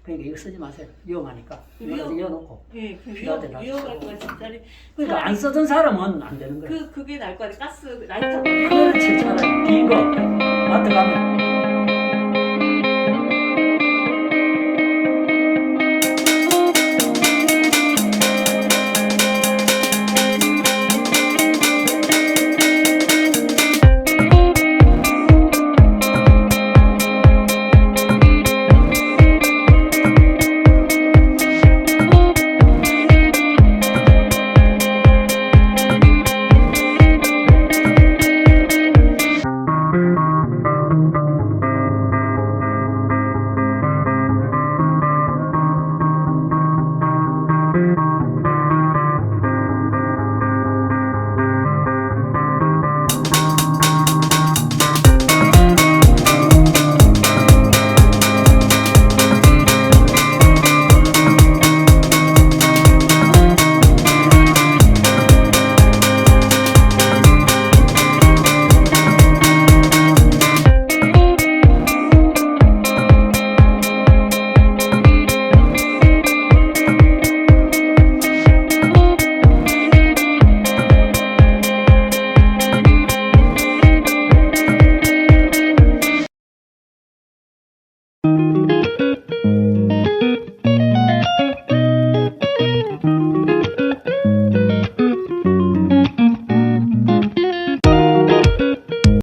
그러니까 이거 쓰지 마세요. 위험하니까. 위험- 이거 이어놓고. 예, 그 필요할 때 위험할 놔두시고. 거 진짜리. 그러니까 안 쓰던 사람은 안 되는 거예요. 그게 나을 거 같아. 가스 라이터. 그렇지, 차라리 긴 거. 마트 가면